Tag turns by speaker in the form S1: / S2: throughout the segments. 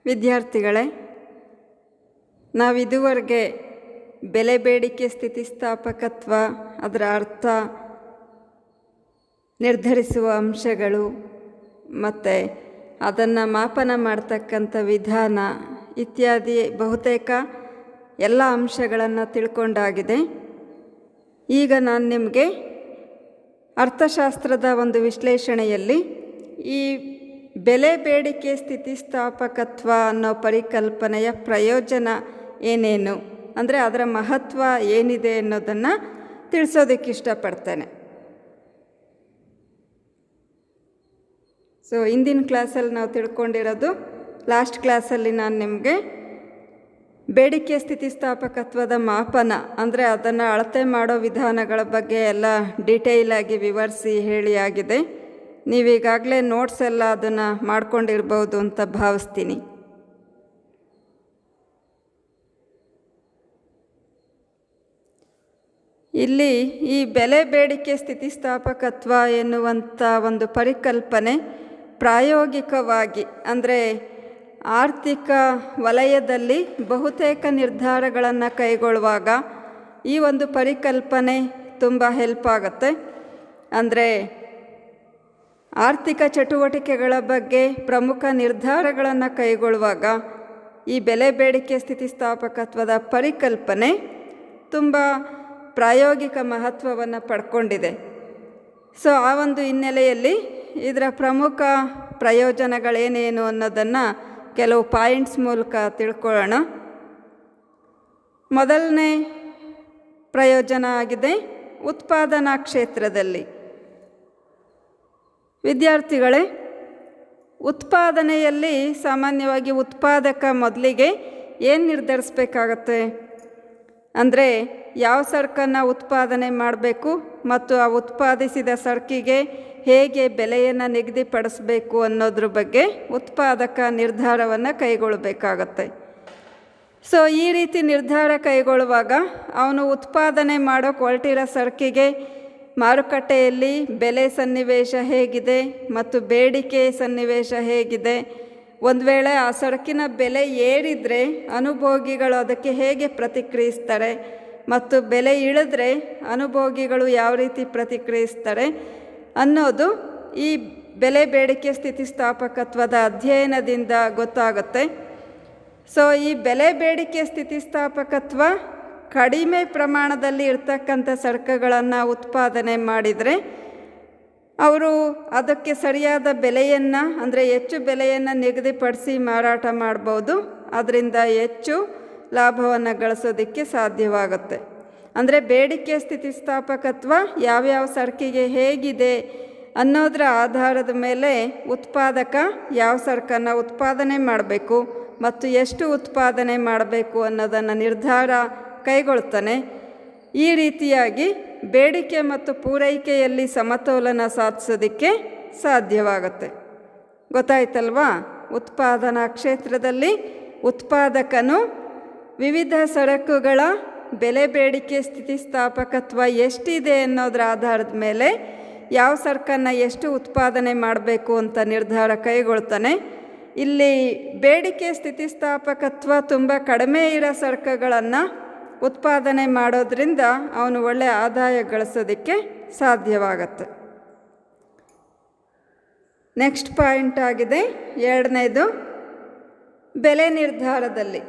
S1: ವಿದ್ಯಾರ್ಥಿಗಳೇ, ನಾವಿದುವರೆಗೆ ಬೆಲೆ ಬೇಡಿಕೆ ಸ್ಥಿತಿಸ್ಥಾಪಕತ್ವ, ಅದರ ಅರ್ಥ, ನಿರ್ಧರಿಸುವ ಅಂಶಗಳು ಮತ್ತು ಅದನ್ನು ಮಾಪನ ಮಾಡ್ತಕ್ಕಂಥ ವಿಧಾನ ಇತ್ಯಾದಿ ಬಹುತೇಕ ಎಲ್ಲ ಅಂಶಗಳನ್ನು ತಿಳ್ಕೊಂಡಾಗಿದೆ. ಈಗ ನಾನು ನಿಮಗೆ ಅರ್ಥಶಾಸ್ತ್ರದ ಒಂದು ವಿಶ್ಲೇಷಣೆಯಲ್ಲಿ ಈ ಬೆಲೆ ಬೇಡಿಕೆ ಸ್ಥಿತಿಸ್ಥಾಪಕತ್ವ ಅನ್ನೋ ಪರಿಕಲ್ಪನೆಯ ಪ್ರಯೋಜನ ಏನೇನು, ಅಂದರೆ ಅದರ ಮಹತ್ವ ಏನಿದೆ ಅನ್ನೋದನ್ನು ತಿಳಿಸೋದಕ್ಕೆ ಇಷ್ಟಪಡ್ತೇನೆ. ಹಿಂದಿನ ಕ್ಲಾಸಲ್ಲಿ ನಾವು ತಿಳ್ಕೊಂಡಿರೋದು, ಲಾಸ್ಟ್ ಕ್ಲಾಸಲ್ಲಿ ನಾನು ನಿಮಗೆ ಬೇಡಿಕೆ ಸ್ಥಿತಿಸ್ಥಾಪಕತ್ವದ ಮಾಪನ, ಅಂದರೆ ಅದನ್ನು ಅಳತೆ ಮಾಡೋ ವಿಧಾನಗಳ ಬಗ್ಗೆ ಎಲ್ಲ ಡೀಟೇಲಾಗಿ ವಿವರಿಸಿ ಹೇಳಿ ಆಗಿದೆ. ನೀವೀಗಾಗಲೇ ನೋಟ್ಸ್ ಎಲ್ಲ ಅದನ್ನು ಮಾಡ್ಕೊಂಡಿರ್ಬೋದು ಅಂತ ಭಾವಿಸ್ತೀನಿ. ಇಲ್ಲಿ ಈ ಬೆಲೆ ಬೇಡಿಕೆ ಸ್ಥಿತಿಸ್ಥಾಪಕತ್ವ ಎನ್ನುವಂಥ ಒಂದು ಪರಿಕಲ್ಪನೆ ಪ್ರಾಯೋಗಿಕವಾಗಿ, ಅಂದರೆ ಆರ್ಥಿಕ ವಲಯದಲ್ಲಿ ಬಹುತೇಕ ನಿರ್ಧಾರಗಳನ್ನು ಕೈಗೊಳ್ಳುವಾಗ ಈ ಒಂದು ಪರಿಕಲ್ಪನೆ ತುಂಬ ಹೆಲ್ಪ್ ಆಗುತ್ತೆ. ಅಂದರೆ ಆರ್ಥಿಕ ಚಟುವಟಿಕೆಗಳ ಬಗ್ಗೆ ಪ್ರಮುಖ ನಿರ್ಧಾರಗಳನ್ನು ಕೈಗೊಳ್ಳುವಾಗ ಈ ಬೆಲೆ ಬೇಡಿಕೆ ಸ್ಥಿತಿಸ್ಥಾಪಕತ್ವದ ಪರಿಕಲ್ಪನೆ ತುಂಬ ಪ್ರಾಯೋಗಿಕ ಮಹತ್ವವನ್ನು ಪಡ್ಕೊಂಡಿದೆ. ಆ ಒಂದು ಹಿನ್ನೆಲೆಯಲ್ಲಿ ಇದರ ಪ್ರಮುಖ ಪ್ರಯೋಜನಗಳೇನೇನು ಅನ್ನೋದನ್ನು ಕೆಲವು ಪಾಯಿಂಟ್ಸ್ ಮೂಲಕ ತಿಳ್ಕೊಳ್ಳೋಣ. ಮೊದಲನೇ ಪ್ರಯೋಜನ ಆಗಿದೆ ಉತ್ಪಾದನಾ ಕ್ಷೇತ್ರದಲ್ಲಿ. ವಿದ್ಯಾರ್ಥಿಗಳೇ, ಉತ್ಪಾದನೆಯಲ್ಲಿ ಸಾಮಾನ್ಯವಾಗಿ ಉತ್ಪಾದಕ ಮೊದಲಿಗೆ ಏನು ನಿರ್ಧರಿಸಬೇಕಾಗತ್ತೆ ಅಂದರೆ ಯಾವ ಸರಕನ್ನು ಉತ್ಪಾದನೆ ಮಾಡಬೇಕು ಮತ್ತು ಆ ಉತ್ಪಾದಿಸಿದ ಸರಕಿಗೆ ಹೇಗೆ ಬೆಲೆಯನ್ನು ನಿಗದಿಪಡಿಸಬೇಕು ಅನ್ನೋದ್ರ ಬಗ್ಗೆ ಉತ್ಪಾದಕ ನಿರ್ಧಾರವನ್ನು ಕೈಗೊಳ್ಳಬೇಕಾಗತ್ತೆ. ಈ ರೀತಿ ನಿರ್ಧಾರ ಕೈಗೊಳ್ಳುವಾಗ ಅವನು ಉತ್ಪಾದನೆ ಮಾಡೋಕ್ಕೆ ಹೊರಟಿರೋ ಸರಕಿಗೆ ಮಾರುಕಟ್ಟೆಯಲ್ಲಿ ಬೆಲೆ ಸನ್ನಿವೇಶ ಹೇಗಿದೆ ಮತ್ತು ಬೇಡಿಕೆ ಸನ್ನಿವೇಶ ಹೇಗಿದೆ, ಒಂದು ವೇಳೆ ಆ ಸರಕಿನ ಬೆಲೆ ಏರಿದರೆ ಅನುಭೋಗಿಗಳು ಅದಕ್ಕೆ ಹೇಗೆ ಪ್ರತಿಕ್ರಿಯಿಸ್ತಾರೆ ಮತ್ತು ಬೆಲೆ ಇಳಿದ್ರೆ ಅನುಭೋಗಿಗಳು ಯಾವ ರೀತಿ ಪ್ರತಿಕ್ರಿಯಿಸ್ತಾರೆ ಅನ್ನೋದು ಈ ಬೆಲೆ ಬೇಡಿಕೆ ಸ್ಥಿತಿಸ್ಥಾಪಕತ್ವದ ಅಧ್ಯಯನದಿಂದ ಗೊತ್ತಾಗುತ್ತೆ. ಈ ಬೆಲೆ ಬೇಡಿಕೆ ಸ್ಥಿತಿಸ್ಥಾಪಕತ್ವ ಕಡಿಮೆ ಪ್ರಮಾಣದಲ್ಲಿ ಇರ್ತಕ್ಕಂಥ ಸರಕುಗಳನ್ನು ಉತ್ಪಾದನೆ ಮಾಡಿದರೆ ಅವರು ಅದಕ್ಕೆ ಸರಿಯಾದ ಬೆಲೆಯನ್ನು, ಅಂದರೆ ಹೆಚ್ಚು ಬೆಲೆಯನ್ನು ನಿಗದಿಪಡಿಸಿ ಮಾರಾಟ ಮಾಡ್ಬೋದು. ಅದರಿಂದ ಹೆಚ್ಚು ಲಾಭವನ್ನು ಗಳಿಸೋದಕ್ಕೆ ಸಾಧ್ಯವಾಗುತ್ತೆ. ಅಂದರೆ ಬೇಡಿಕೆ ಸ್ಥಿತಿಸ್ಥಾಪಕತ್ವ ಯಾವ್ಯಾವ ಸರಕಿಗೆ ಹೇಗಿದೆ ಅನ್ನೋದರ ಆಧಾರದ ಮೇಲೆ ಉತ್ಪಾದಕ ಯಾವ ಸರಕನ್ನು ಉತ್ಪಾದನೆ ಮಾಡಬೇಕು ಮತ್ತು ಎಷ್ಟು ಉತ್ಪಾದನೆ ಮಾಡಬೇಕು ಅನ್ನೋದನ್ನು ನಿರ್ಧಾರ ಕೈಗೊಳ್ತಾನೆ. ಈ ರೀತಿಯಾಗಿ ಬೇಡಿಕೆ ಮತ್ತು ಪೂರೈಕೆಯಲ್ಲಿ ಸಮತೋಲನ ಸಾಧಿಸೋದಕ್ಕೆ ಸಾಧ್ಯವಾಗುತ್ತೆ. ಗೊತ್ತಾಯ್ತಲ್ವಾ? ಉತ್ಪಾದನಾ ಕ್ಷೇತ್ರದಲ್ಲಿ ಉತ್ಪಾದಕನು ವಿವಿಧ ಸರಕುಗಳ ಬೆಲೆ ಬೇಡಿಕೆ ಸ್ಥಿತಿಸ್ಥಾಪಕತ್ವ ಎಷ್ಟಿದೆ ಅನ್ನೋದರ ಆಧಾರದ ಮೇಲೆ ಯಾವ ಸರಕನ್ನು ಎಷ್ಟು ಉತ್ಪಾದನೆ ಮಾಡಬೇಕು ಅಂತ ನಿರ್ಧಾರ ಕೈಗೊಳ್ತಾನೆ. ಇಲ್ಲಿ ಬೇಡಿಕೆ ಸ್ಥಿತಿಸ್ಥಾಪಕತ್ವ ತುಂಬ ಕಡಿಮೆ ಇರೋ ಸರಕುಗಳನ್ನು ಉತ್ಪಾದನೆ ಮಾಡೋದ್ರಿಂದ ಅವನು ಒಳ್ಳೆಯ ಆದಾಯ ಗಳಿಸೋದಕ್ಕೆ ಸಾಧ್ಯವಾಗತ್ತೆ. ನೆಕ್ಸ್ಟ್ ಪಾಯಿಂಟ್ ಆಗಿದೆ ಎರಡನೇದು, ಬೆಲೆ ನಿರ್ಧಾರದಲ್ಲಿ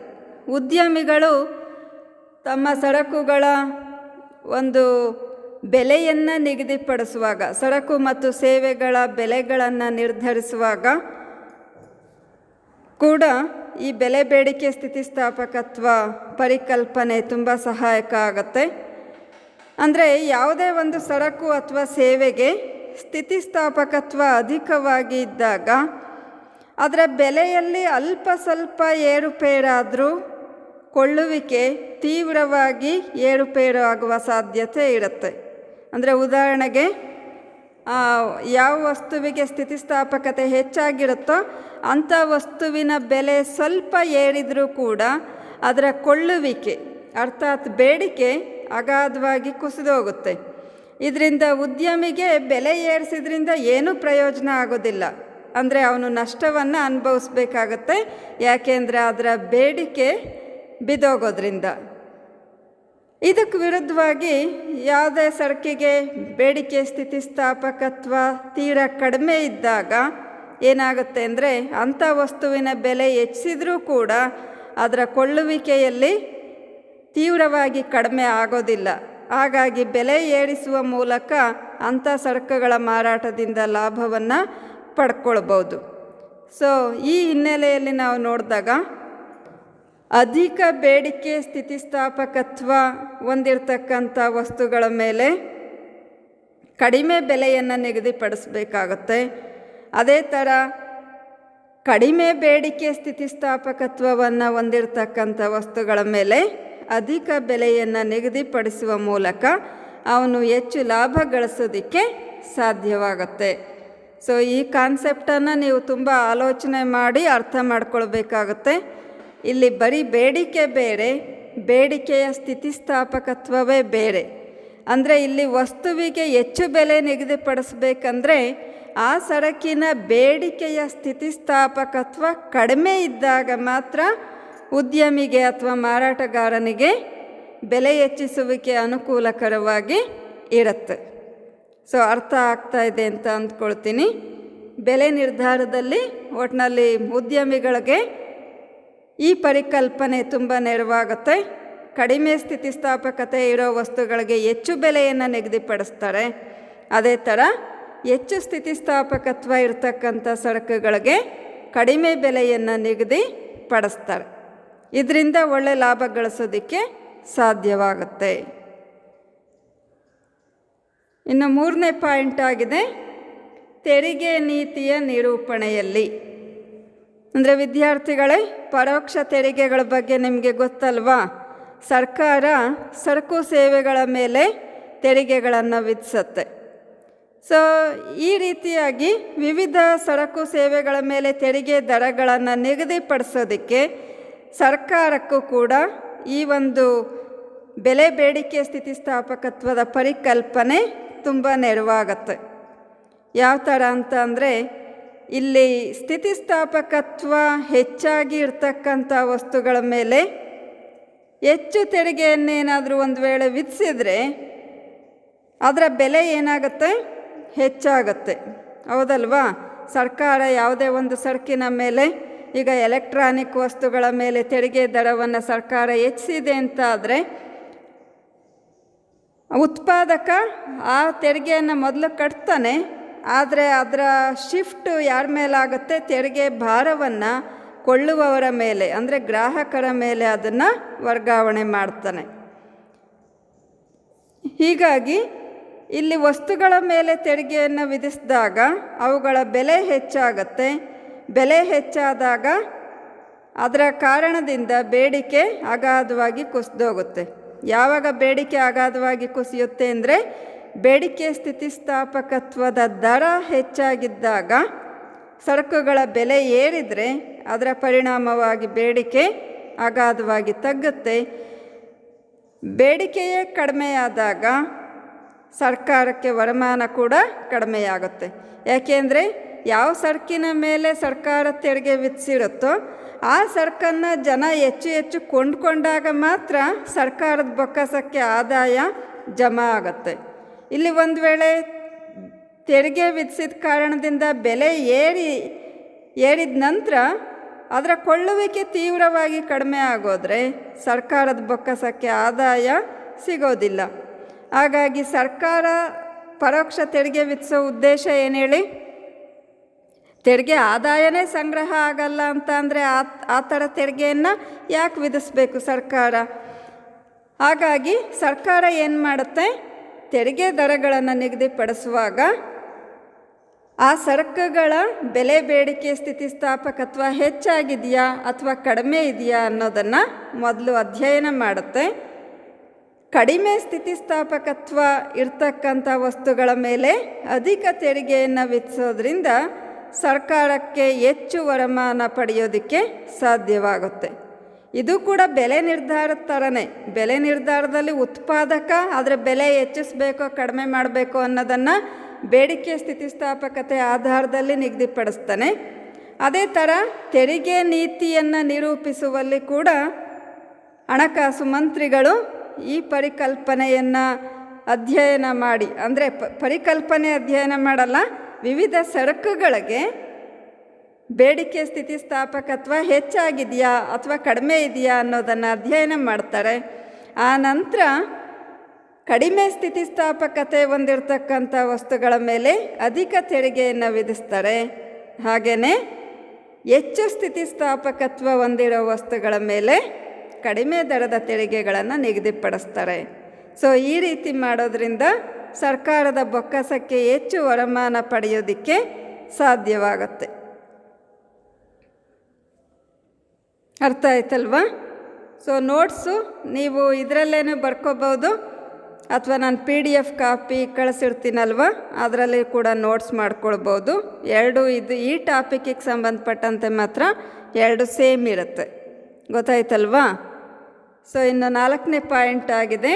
S1: ಉದ್ಯಮಿಗಳು ತಮ್ಮ ಸರಕುಗಳ ಒಂದು ಬೆಲೆಯನ್ನು ನಿಗದಿಪಡಿಸುವಾಗ, ಸರಕು ಮತ್ತು ಸೇವೆಗಳ ಬೆಲೆಗಳನ್ನು ನಿರ್ಧರಿಸುವಾಗ ಕೂಡ ಈ ಬೆಲೆ ಬೇಡಿಕೆ ಸ್ಥಿತಿಸ್ಥಾಪಕತ್ವ ಪರಿಕಲ್ಪನೆ ತುಂಬ ಸಹಾಯಕ ಆಗುತ್ತೆ. ಅಂದರೆ ಯಾವುದೇ ಒಂದು ಸರಕು ಅಥವಾ ಸೇವೆಗೆ ಸ್ಥಿತಿಸ್ಥಾಪಕತ್ವ ಅಧಿಕವಾಗಿ ಇದ್ದಾಗ ಅದರ ಬೆಲೆಯಲ್ಲಿ ಅಲ್ಪ ಸ್ವಲ್ಪ ಏರುಪೇರಾದರೂ ಕೊಳ್ಳುವಿಕೆ ತೀವ್ರವಾಗಿ ಏರುಪೇರು ಆಗುವ ಸಾಧ್ಯತೆ ಇರುತ್ತೆ. ಅಂದರೆ ಉದಾಹರಣೆಗೆ ಯಾವ ವಸ್ತುವಿಗೆ ಸ್ಥಿತಿಸ್ಥಾಪಕತೆ ಹೆಚ್ಚಾಗಿರುತ್ತೋ ಅಂಥ ವಸ್ತುವಿನ ಬೆಲೆ ಸ್ವಲ್ಪ ಏರಿದರೂ ಕೂಡ ಅದರ ಕೊಳ್ಳುವಿಕೆ ಅರ್ಥಾತ್ ಬೇಡಿಕೆ ಅಗಾಧವಾಗಿ ಕುಸಿದೋಗುತ್ತೆ. ಇದರಿಂದ ಉದ್ಯಮಿಗೆ ಬೆಲೆ ಏರಿಸಿದ್ರಿಂದ ಏನೂ ಪ್ರಯೋಜನ ಆಗೋದಿಲ್ಲ. ಅಂದರೆ ಅವನು ನಷ್ಟವನ್ನು ಅನುಭವಿಸ್ಬೇಕಾಗತ್ತೆ. ಯಾಕೆಂದರೆ ಅದರ ಬೇಡಿಕೆ ಬಿದ್ದೋಗೋದ್ರಿಂದ. ಇದಕ್ಕೆ ವಿರುದ್ಧವಾಗಿ ಯಾವುದೇ ಸರಕಿಗೆ ಬೇಡಿಕೆ ಸ್ಥಿತಿಸ್ಥಾಪಕತ್ವ ತೀರಾ ಕಡಿಮೆ ಇದ್ದಾಗ ಏನಾಗುತ್ತೆ ಅಂದರೆ ಅಂಥ ವಸ್ತುವಿನ ಬೆಲೆ ಹೆಚ್ಚಿದ್ರೂ ಕೂಡ ಅದರ ಕೊಳ್ಳುವಿಕೆಯಲ್ಲಿ ತೀವ್ರವಾಗಿ ಕಡಿಮೆ ಆಗೋದಿಲ್ಲ. ಹಾಗಾಗಿ ಬೆಲೆ ಏರಿಸುವ ಮೂಲಕ ಅಂಥ ಸರಕುಗಳ ಮಾರಾಟದಿಂದ ಲಾಭವನ್ನು ಪಡ್ಕೊಳ್ಬೋದು. ಸೊ ಈ ಹಿನ್ನೆಲೆಯಲ್ಲಿ ನಾವು ನೋಡಿದಾಗ ಅಧಿಕ ಬೇಡಿಕೆ ಸ್ಥಿತಿಸ್ಥಾಪಕತ್ವ ಹೊಂದಿರತಕ್ಕಂಥ ವಸ್ತುಗಳ ಮೇಲೆ ಕಡಿಮೆ ಬೆಲೆಯನ್ನು ನಿಗದಿಪಡಿಸಬೇಕಾಗತ್ತೆ. ಅದೇ ಥರ ಕಡಿಮೆ ಬೇಡಿಕೆ ಸ್ಥಿತಿಸ್ಥಾಪಕತ್ವವನ್ನು ಹೊಂದಿರತಕ್ಕಂಥ ವಸ್ತುಗಳ ಮೇಲೆ ಅಧಿಕ ಬೆಲೆಯನ್ನು ನಿಗದಿಪಡಿಸುವ ಮೂಲಕ ಅವನು ಹೆಚ್ಚು ಲಾಭ ಗಳಿಸೋದಕ್ಕೆ ಸಾಧ್ಯವಾಗತ್ತೆ. ಸೊ ಈ ಕಾನ್ಸೆಪ್ಟನ್ನು ನೀವು ತುಂಬ ಆಲೋಚನೆ ಮಾಡಿ ಅರ್ಥ ಮಾಡ್ಕೊಳ್ಬೇಕಾಗತ್ತೆ. ಇಲ್ಲಿ ಬರೀ ಬೇಡಿಕೆ ಬೇರೆ, ಬೇಡಿಕೆಯ ಸ್ಥಿತಿಸ್ಥಾಪಕತ್ವವೇ ಬೇರೆ. ಅಂದರೆ ಇಲ್ಲಿ ವಸ್ತುವಿಗೆ ಹೆಚ್ಚು ಬೆಲೆ ನಿಗದಿಪಡಿಸ್ಬೇಕಂದ್ರೆ ಆ ಸರಕಿನ ಬೇಡಿಕೆಯ ಸ್ಥಿತಿಸ್ಥಾಪಕತ್ವ ಕಡಿಮೆ ಇದ್ದಾಗ ಮಾತ್ರ ಉದ್ಯಮಿಗೆ ಅಥವಾ ಮಾರಾಟಗಾರನಿಗೆ ಬೆಲೆ ಹೆಚ್ಚಿಸುವಿಕೆ ಅನುಕೂಲಕರವಾಗಿ ಇರುತ್ತೆ. ಸೊ ಅರ್ಥ ಆಗ್ತಾ ಇದೆ ಅಂತ ಅಂದ್ಕೊಳ್ತೀನಿ. ಬೆಲೆ ನಿರ್ಧಾರದಲ್ಲಿ ಒಟ್ಟಿನಲ್ಲಿ ಉದ್ಯಮಿಗಳಿಗೆ ಈ ಪರಿಕಲ್ಪನೆ ತುಂಬ ನೆರವಾಗುತ್ತೆ. ಕಡಿಮೆ ಸ್ಥಿತಿಸ್ಥಾಪಕತೆ ಇರೋ ವಸ್ತುಗಳಿಗೆ ಹೆಚ್ಚು ಬೆಲೆಯನ್ನು ನಿಗದಿಪಡಿಸ್ತಾರೆ. ಅದೇ ಥರ ಹೆಚ್ಚು ಸ್ಥಿತಿಸ್ಥಾಪಕತ್ವ ಇರತಕ್ಕಂಥ ಸರಕುಗಳಿಗೆ ಕಡಿಮೆ ಬೆಲೆಯನ್ನು ನಿಗದಿಪಡಿಸ್ತಾರೆ. ಇದರಿಂದ ಒಳ್ಳೆ ಲಾಭ ಗಳಿಸೋದಕ್ಕೆ ಸಾಧ್ಯವಾಗುತ್ತೆ. ಇನ್ನು ಮೂರನೇ ಪಾಯಿಂಟ್ ಆಗಿದೆ ತೆರಿಗೆ ನೀತಿಯ ನಿರೂಪಣೆಯಲ್ಲಿ. ಅಂದರೆ ವಿದ್ಯಾರ್ಥಿಗಳೇ, ಪರೋಕ್ಷ ತೆರಿಗೆಗಳ ಬಗ್ಗೆ ನಿಮಗೆ ಗೊತ್ತಲ್ವಾ? ಸರ್ಕಾರ ಸರಕು ಸೇವೆಗಳ ಮೇಲೆ ತೆರಿಗೆಗಳನ್ನು ವಿಧಿಸುತ್ತೆ. ಸೊ ಈ ರೀತಿಯಾಗಿ ವಿವಿಧ ಸರಕು ಸೇವೆಗಳ ಮೇಲೆ ತೆರಿಗೆ ದರಗಳನ್ನು ನಿಗದಿಪಡಿಸೋದಕ್ಕೆ ಸರ್ಕಾರಕ್ಕೂ ಕೂಡ ಈ ಒಂದು ಬೆಲೆ ಬೇಡಿಕೆ ಸ್ಥಿತಿಸ್ಥಾಪಕತ್ವದ ಪರಿಕಲ್ಪನೆ ತುಂಬ ನೆರವಾಗತ್ತೆ. ಯಾವ ಥರ ಅಂತ ಅಂದರೆ ಇಲ್ಲಿ ಸ್ಥಿತಿಸ್ಥಾಪಕತ್ವ ಹೆಚ್ಚಾಗಿ ಇರ್ತಕ್ಕಂಥ ವಸ್ತುಗಳ ಮೇಲೆ ಹೆಚ್ಚು ತೆರಿಗೆಯನ್ನೇನಾದರೂ ಒಂದು ವೇಳೆ ವಿಧಿಸಿದರೆ ಅದರ ಬೆಲೆ ಏನಾಗುತ್ತೆ? ಹೆಚ್ಚಾಗತ್ತೆ. ಹೌದಲ್ವಾ? ಸರ್ಕಾರ ಯಾವುದೇ ಒಂದು ಸರಕಿನ ಮೇಲೆ, ಈಗ ಎಲೆಕ್ಟ್ರಾನಿಕ್ ವಸ್ತುಗಳ ಮೇಲೆ ತೆರಿಗೆ ದರವನ್ನು ಸರ್ಕಾರ ಹೆಚ್ಚಿಸಿದೆ ಅಂತ ಆದರೆ ಉತ್ಪಾದಕ ಆ ತೆರಿಗೆಯನ್ನು ಮೊದಲು ಕಟ್ತಾನೆ. ಆದರೆ ಅದರ ಶಿಫ್ಟು ಯಾರ ಮೇಲಾಗುತ್ತೆ? ತೆರಿಗೆ ಭಾರವನ್ನು ಕೊಳ್ಳುವವರ ಮೇಲೆ, ಅಂದರೆ ಗ್ರಾಹಕರ ಮೇಲೆ ಅದನ್ನು ವರ್ಗಾವಣೆ ಮಾಡ್ತಾನೆ. ಹೀಗಾಗಿ ಇಲ್ಲಿ ವಸ್ತುಗಳ ಮೇಲೆ ತೆರಿಗೆಯನ್ನು ವಿಧಿಸಿದಾಗ ಅವುಗಳ ಬೆಲೆ ಹೆಚ್ಚಾಗತ್ತೆ. ಬೆಲೆ ಹೆಚ್ಚಾದಾಗ ಅದರ ಕಾರಣದಿಂದ ಬೇಡಿಕೆ ಅಗಾಧವಾಗಿ ಕುಸಿದೋಗುತ್ತೆ. ಯಾವಾಗ ಬೇಡಿಕೆ ಅಗಾಧವಾಗಿ ಕುಸಿಯುತ್ತೆ ಅಂದರೆ ಬೇಡಿಕೆ ಸ್ಥಿತಿಸ್ಥಾಪಕತ್ವದ ದರ ಹೆಚ್ಚಾಗಿದ್ದಾಗ ಸರಕುಗಳ ಬೆಲೆ ಏರಿದರೆ ಅದರ ಪರಿಣಾಮವಾಗಿ ಬೇಡಿಕೆ ಅಗಾಧವಾಗಿ ತಗ್ಗುತ್ತೆ. ಬೇಡಿಕೆಯೇ ಕಡಿಮೆಯಾದಾಗ ಸರ್ಕಾರಕ್ಕೆ ವರಮಾನ ಕೂಡ ಕಡಿಮೆಯಾಗುತ್ತೆ. ಯಾಕೆಂದರೆ ಯಾವ ಸರಕಿನ ಮೇಲೆ ಸರ್ಕಾರ ತೆರಿಗೆ ವಿಧಿಸಿರುತ್ತೋ ಆ ಸರಕನ್ನು ಜನ ಹೆಚ್ಚು ಹೆಚ್ಚು ಕೊಂಡ್ಕೊಂಡಾಗ ಮಾತ್ರ ಸರ್ಕಾರದ ಬೊಕ್ಕಸಕ್ಕೆ ಆದಾಯ ಜಮಾ ಆಗುತ್ತೆ. ಇಲ್ಲಿ ಒಂದು ವೇಳೆ ತೆರಿಗೆ ವಿಧಿಸಿದ ಕಾರಣದಿಂದ ಬೆಲೆ ಏರಿದ ನಂತರ ಅದರ ಕೊಳ್ಳುವಿಕೆ ತೀವ್ರವಾಗಿ ಕಡಿಮೆ ಆಗೋದ್ರೆ ಸರ್ಕಾರದ ಬೊಕ್ಕಸಕ್ಕೆ ಆದಾಯ ಸಿಗೋದಿಲ್ಲ. ಹಾಗಾಗಿ ಸರ್ಕಾರ ಪರೋಕ್ಷ ತೆರಿಗೆ ವಿಧಿಸೋ ಉದ್ದೇಶ ಏನು ಹೇಳಿ? ತೆರಿಗೆ ಆದಾಯನೇ ಸಂಗ್ರಹ ಆಗಲ್ಲ ಅಂತ ಅಂದರೆ ಆ ಥರ ತೆರಿಗೆಯನ್ನು ಯಾಕೆ ವಿಧಿಸಬೇಕು ಸರ್ಕಾರ? ಹಾಗಾಗಿ ಸರ್ಕಾರ ಏನು ಮಾಡುತ್ತೆ? ತೆರಿಗೆ ದರಗಳನ್ನು ನಿಗದಿಪಡಿಸುವಾಗ ಆ ಸರಕುಗಳ ಬೆಲೆ ಬೇಡಿಕೆ ಸ್ಥಿತಿಸ್ಥಾಪಕತ್ವ ಹೆಚ್ಚಾಗಿದೆಯಾ ಅಥವಾ ಕಡಿಮೆ ಇದೆಯಾ ಅನ್ನೋದನ್ನು ಮೊದಲು ಅಧ್ಯಯನ ಮಾಡುತ್ತೆ. ಕಡಿಮೆ ಸ್ಥಿತಿಸ್ಥಾಪಕತ್ವ ಇರ್ತಕ್ಕಂಥ ವಸ್ತುಗಳ ಮೇಲೆ ಅಧಿಕ ತೆರಿಗೆಯನ್ನು ವಿಧಿಸೋದ್ರಿಂದ ಸರ್ಕಾರಕ್ಕೆ ಹೆಚ್ಚು ವರಮಾನ ಪಡೆಯೋದಕ್ಕೆ ಸಾಧ್ಯವಾಗುತ್ತೆ. ಇದು ಕೂಡ ಬೆಲೆ ನಿರ್ಧಾರದ ಥರನೇ. ಬೆಲೆ ನಿರ್ಧಾರದಲ್ಲಿ ಉತ್ಪಾದಕ ಅದರ ಬೆಲೆ ಹೆಚ್ಚಿಸಬೇಕೋ ಕಡಿಮೆ ಮಾಡಬೇಕೋ ಅನ್ನೋದನ್ನು ಬೇಡಿಕೆ ಸ್ಥಿತಿಸ್ಥಾಪಕತೆ ಆಧಾರದಲ್ಲಿ ನಿಗದಿಪಡಿಸ್ತಾನೆ. ಅದೇ ಥರ ತೆರಿಗೆ ನೀತಿಯನ್ನು ನಿರೂಪಿಸುವಲ್ಲಿ ಕೂಡ ಹಣಕಾಸು ಮಂತ್ರಿಗಳು ಈ ಪರಿಕಲ್ಪನೆಯನ್ನು ಅಧ್ಯಯನ ಮಾಡಿ, ಅಂದರೆ ಪರಿಕಲ್ಪನೆ ಅಧ್ಯಯನ ಮಾಡಲ್ಲ, ವಿವಿಧ ಸರಕುಗಳಿಗೆ ಬೇಡಿಕೆ ಸ್ಥಿತಿಸ್ಥಾಪಕತ್ವ ಹೆಚ್ಚಾಗಿದೆಯಾ ಅಥವಾ ಕಡಿಮೆ ಇದೆಯಾ ಅನ್ನೋದನ್ನು ಅಧ್ಯಯನ ಮಾಡ್ತಾರೆ. ಆ ನಂತರ ಕಡಿಮೆ ಸ್ಥಿತಿಸ್ಥಾಪಕತೆ ಹೊಂದಿರತಕ್ಕಂಥ ವಸ್ತುಗಳ ಮೇಲೆ ಅಧಿಕ ತೆರಿಗೆಯನ್ನು ವಿಧಿಸ್ತಾರೆ. ಹಾಗೆಯೇ ಹೆಚ್ಚು ಸ್ಥಿತಿಸ್ಥಾಪಕತ್ವ ಹೊಂದಿರೋ ವಸ್ತುಗಳ ಮೇಲೆ ಕಡಿಮೆ ದರದ ತೆರಿಗೆಗಳನ್ನು ನಿಗದಿಪಡಿಸ್ತಾರೆ. ಸೊ ಈ ರೀತಿ ಮಾಡೋದ್ರಿಂದ ಸರ್ಕಾರದ ಬೊಕ್ಕಸಕ್ಕೆ ಹೆಚ್ಚು ವರಮಾನ ಪಡೆಯೋದಕ್ಕೆ ಸಾಧ್ಯವಾಗುತ್ತೆ. ಅರ್ಥ ಆಯ್ತಲ್ವಾ? ಸೊ ನೋಟ್ಸು ನೀವು ಇದರಲ್ಲೇನೂ ಬರ್ಕೋಬೋದು, ಅಥವಾ ನಾನು PDF ಕಾಪಿ ಕಳಿಸಿರ್ತೀನಲ್ವ, ಅದರಲ್ಲಿ ಕೂಡ ನೋಟ್ಸ್ ಮಾಡ್ಕೊಳ್ಬೋದು. ಎರಡು ಈ ಟಾಪಿಕ್ಕಿಗೆ ಸಂಬಂಧಪಟ್ಟಂತೆ ಮಾತ್ರ ಎರಡು ಸೇಮ್ ಇರುತ್ತೆ. ಗೊತ್ತಾಯ್ತಲ್ವಾ? ಸೊ ಇನ್ನು 4ನೇ ಪಾಯಿಂಟ್ ಆಗಿದೆ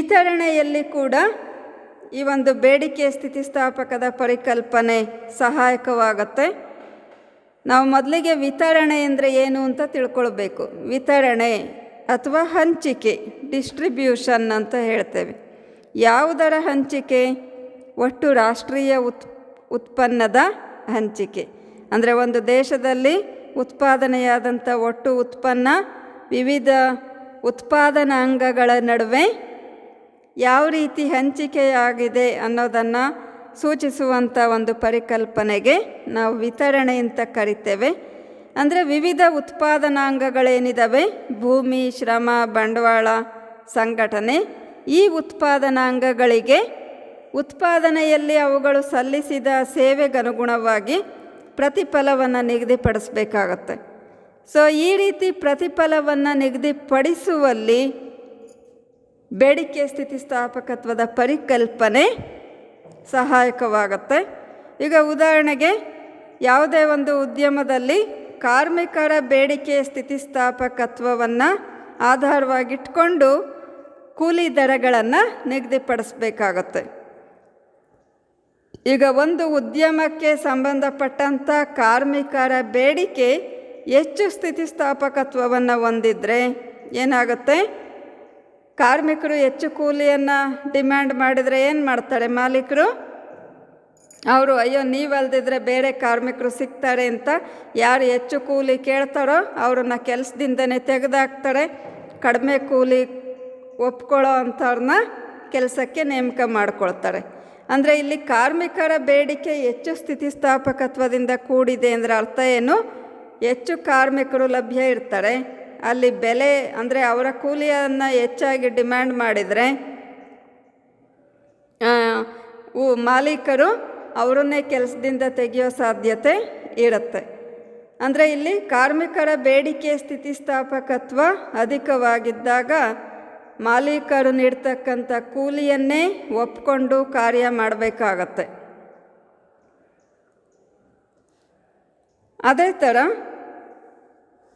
S1: ವಿತರಣೆಯಲ್ಲಿ ಕೂಡ ಈ ಒಂದು ಬೇಡಿಕೆ ಸ್ಥಿತಿಸ್ಥಾಪಕದ ಪರಿಕಲ್ಪನೆ ಸಹಾಯಕವಾಗುತ್ತೆ. ನಾವು ಮೊದಲಿಗೆ ವಿತರಣೆ ಅಂದರೆ ಏನು ಅಂತ ತಿಳ್ಕೊಳ್ಬೇಕು. ವಿತರಣೆ ಅಥವಾ ಹಂಚಿಕೆ, ಡಿಸ್ಟ್ರಿಬ್ಯೂಷನ್ ಅಂತ ಹೇಳ್ತೇವೆ. ಯಾವುದರ ಹಂಚಿಕೆ? ಒಟ್ಟು ರಾಷ್ಟ್ರೀಯ ಉತ್ಪನ್ನದ ಹಂಚಿಕೆ. ಅಂದರೆ ಒಂದು ದೇಶದಲ್ಲಿ ಉತ್ಪಾದನೆಯಾದಂಥ ಒಟ್ಟು ಉತ್ಪನ್ನ ವಿವಿಧ ಉತ್ಪಾದನಾ ಅಂಗಗಳ ನಡುವೆ ಯಾವ ರೀತಿ ಹಂಚಿಕೆಯಾಗಿದೆ ಅನ್ನೋದನ್ನು ಸೂಚಿಸುವಂಥ ಒಂದು ಪರಿಕಲ್ಪನೆಗೆ ನಾವು ವಿತರಣೆ ಅಂತ ಕರಿತೇವೆ. ಅಂದರೆ ವಿವಿಧ ಉತ್ಪಾದನಾಂಗಗಳೇನಿದ್ದಾವೆ, ಭೂಮಿ, ಶ್ರಮ, ಬಂಡವಾಳ, ಸಂಘಟನೆ, ಈ ಉತ್ಪಾದನಾಂಗಗಳಿಗೆ ಉತ್ಪಾದನೆಯಲ್ಲಿ ಅವುಗಳು ಸಲ್ಲಿಸಿದ ಸೇವೆಗನುಗುಣವಾಗಿ ಪ್ರತಿಫಲವನ್ನು ನಿಗದಿಪಡಿಸಬೇಕಾಗತ್ತೆ. ಸೊ ಈ ರೀತಿ ಪ್ರತಿಫಲವನ್ನು ನಿಗದಿಪಡಿಸುವಲ್ಲಿ ಬೇಡಿಕೆ ಸ್ಥಿತಿಸ್ಥಾಪಕತ್ವದ ಪರಿಕಲ್ಪನೆ ಸಹಾಯಕವಾಗುತ್ತೆ. ಈಗ ಉದಾಹರಣೆಗೆ ಯಾವುದೇ ಒಂದು ಉದ್ಯಮದಲ್ಲಿ ಕಾರ್ಮಿಕರ ಬೇಡಿಕೆ ಸ್ಥಿತಿಸ್ಥಾಪಕತ್ವವನ್ನು ಆಧಾರವಾಗಿಟ್ಕೊಂಡು ಕೂಲಿ ದರಗಳನ್ನು ನಿಗದಿಪಡಿಸಬೇಕಾಗತ್ತೆ. ಈಗ ಒಂದು ಉದ್ಯಮಕ್ಕೆ ಸಂಬಂಧಪಟ್ಟಂಥ ಕಾರ್ಮಿಕರ ಬೇಡಿಕೆ ಹೆಚ್ಚು ಸ್ಥಿತಿಸ್ಥಾಪಕತ್ವವನ್ನು ಹೊಂದಿದ್ರೆ ಏನಾಗುತ್ತೆ? ಕಾರ್ಮಿಕರು ಹೆಚ್ಚು ಕೂಲಿಯನ್ನು ಡಿಮ್ಯಾಂಡ್ ಮಾಡಿದರೆ ಏನು ಮಾಡ್ತಾರೆ ಮಾಲೀಕರು? ಅವರು ಅಯ್ಯೋ ನೀವಲ್ದಿದ್ರೆ ಬೇರೆ ಕಾರ್ಮಿಕರು ಸಿಗ್ತಾರೆ ಅಂತ ಯಾರು ಹೆಚ್ಚು ಕೂಲಿ ಕೇಳ್ತಾರೋ ಅವ್ರನ್ನ ಕೆಲಸದಿಂದನೇ ತೆಗೆದಾಕ್ತಾರೆ. ಕಡಿಮೆ ಕೂಲಿ ಒಪ್ಕೊಳ್ಳೋ ಅಂಥವ್ರನ್ನ ಕೆಲಸಕ್ಕೆ ನೇಮಕ ಮಾಡ್ಕೊಳ್ತಾರೆ. ಅಂದರೆ ಇಲ್ಲಿ ಕಾರ್ಮಿಕರ ಬೇಡಿಕೆ ಹೆಚ್ಚು ಸ್ಥಿತಿಸ್ಥಾಪಕತ್ವದಿಂದ ಕೂಡಿದೆ ಅಂದರೆ ಅರ್ಥ ಏನು? ಹೆಚ್ಚು ಕಾರ್ಮಿಕರು ಲಭ್ಯ ಇರ್ತಾರೆ, ಅಲ್ಲಿ ಬೆಲೆ ಅಂದರೆ ಅವರ ಕೂಲಿಯನ್ನು ಹೆಚ್ಚಾಗಿ ಡಿಮ್ಯಾಂಡ್ ಮಾಡಿದರೆ ಮಾಲೀಕರು ಅವರನ್ನೇ ಕೆಲಸದಿಂದ ತೆಗೆಯೋ ಸಾಧ್ಯತೆ ಇರುತ್ತೆ. ಅಂದರೆ ಇಲ್ಲಿ ಕಾರ್ಮಿಕರ ಬೇಡಿಕೆ ಸ್ಥಿತಿಸ್ಥಾಪಕತ್ವ ಅಧಿಕವಾಗಿದ್ದಾಗ ಮಾಲೀಕರು ನೀಡ್ತಕ್ಕಂಥ ಕೂಲಿಯನ್ನೇ ಒಪ್ಕೊಂಡು ಕಾರ್ಯ ಮಾಡಬೇಕಾಗತ್ತೆ. ಅದೇ ಥರ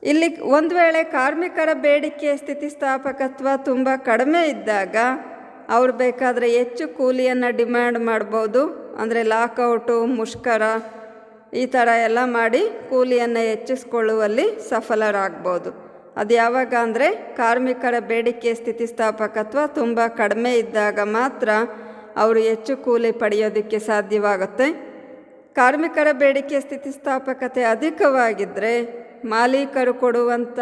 S1: ಇಲ್ಲಿ ಒಂದು ವೇಳೆ ಕಾರ್ಮಿಕರ ಬೇಡಿಕೆ ಸ್ಥಿತಿಸ್ಥಾಪಕತ್ವ ತುಂಬ ಕಡಿಮೆ ಇದ್ದಾಗ ಅವ್ರು ಬೇಕಾದರೆ ಹೆಚ್ಚು ಕೂಲಿಯನ್ನು ಡಿಮ್ಯಾಂಡ್ ಮಾಡ್ಬೋದು. ಅಂದರೆ ಲಾಕೌಟು, ಮುಷ್ಕರ ಈ ಥರ ಎಲ್ಲ ಮಾಡಿ ಕೂಲಿಯನ್ನು ಹೆಚ್ಚಿಸ್ಕೊಳ್ಳುವಲ್ಲಿ ಸಫಲರಾಗ್ಬೋದು. ಅದು ಯಾವಾಗ ಅಂದರೆ ಕಾರ್ಮಿಕರ ಬೇಡಿಕೆ ಸ್ಥಿತಿಸ್ಥಾಪಕತ್ವ ತುಂಬ ಕಡಿಮೆ ಇದ್ದಾಗ ಮಾತ್ರ ಅವರು ಹೆಚ್ಚು ಕೂಲಿ ಪಡೆಯೋದಕ್ಕೆ ಸಾಧ್ಯವಾಗುತ್ತೆ. ಕಾರ್ಮಿಕರ ಬೇಡಿಕೆ ಸ್ಥಿತಿಸ್ಥಾಪಕತೆ ಅಧಿಕವಾಗಿದ್ದರೆ ಮಾಲೀಕರು ಕೊಡುವಂಥ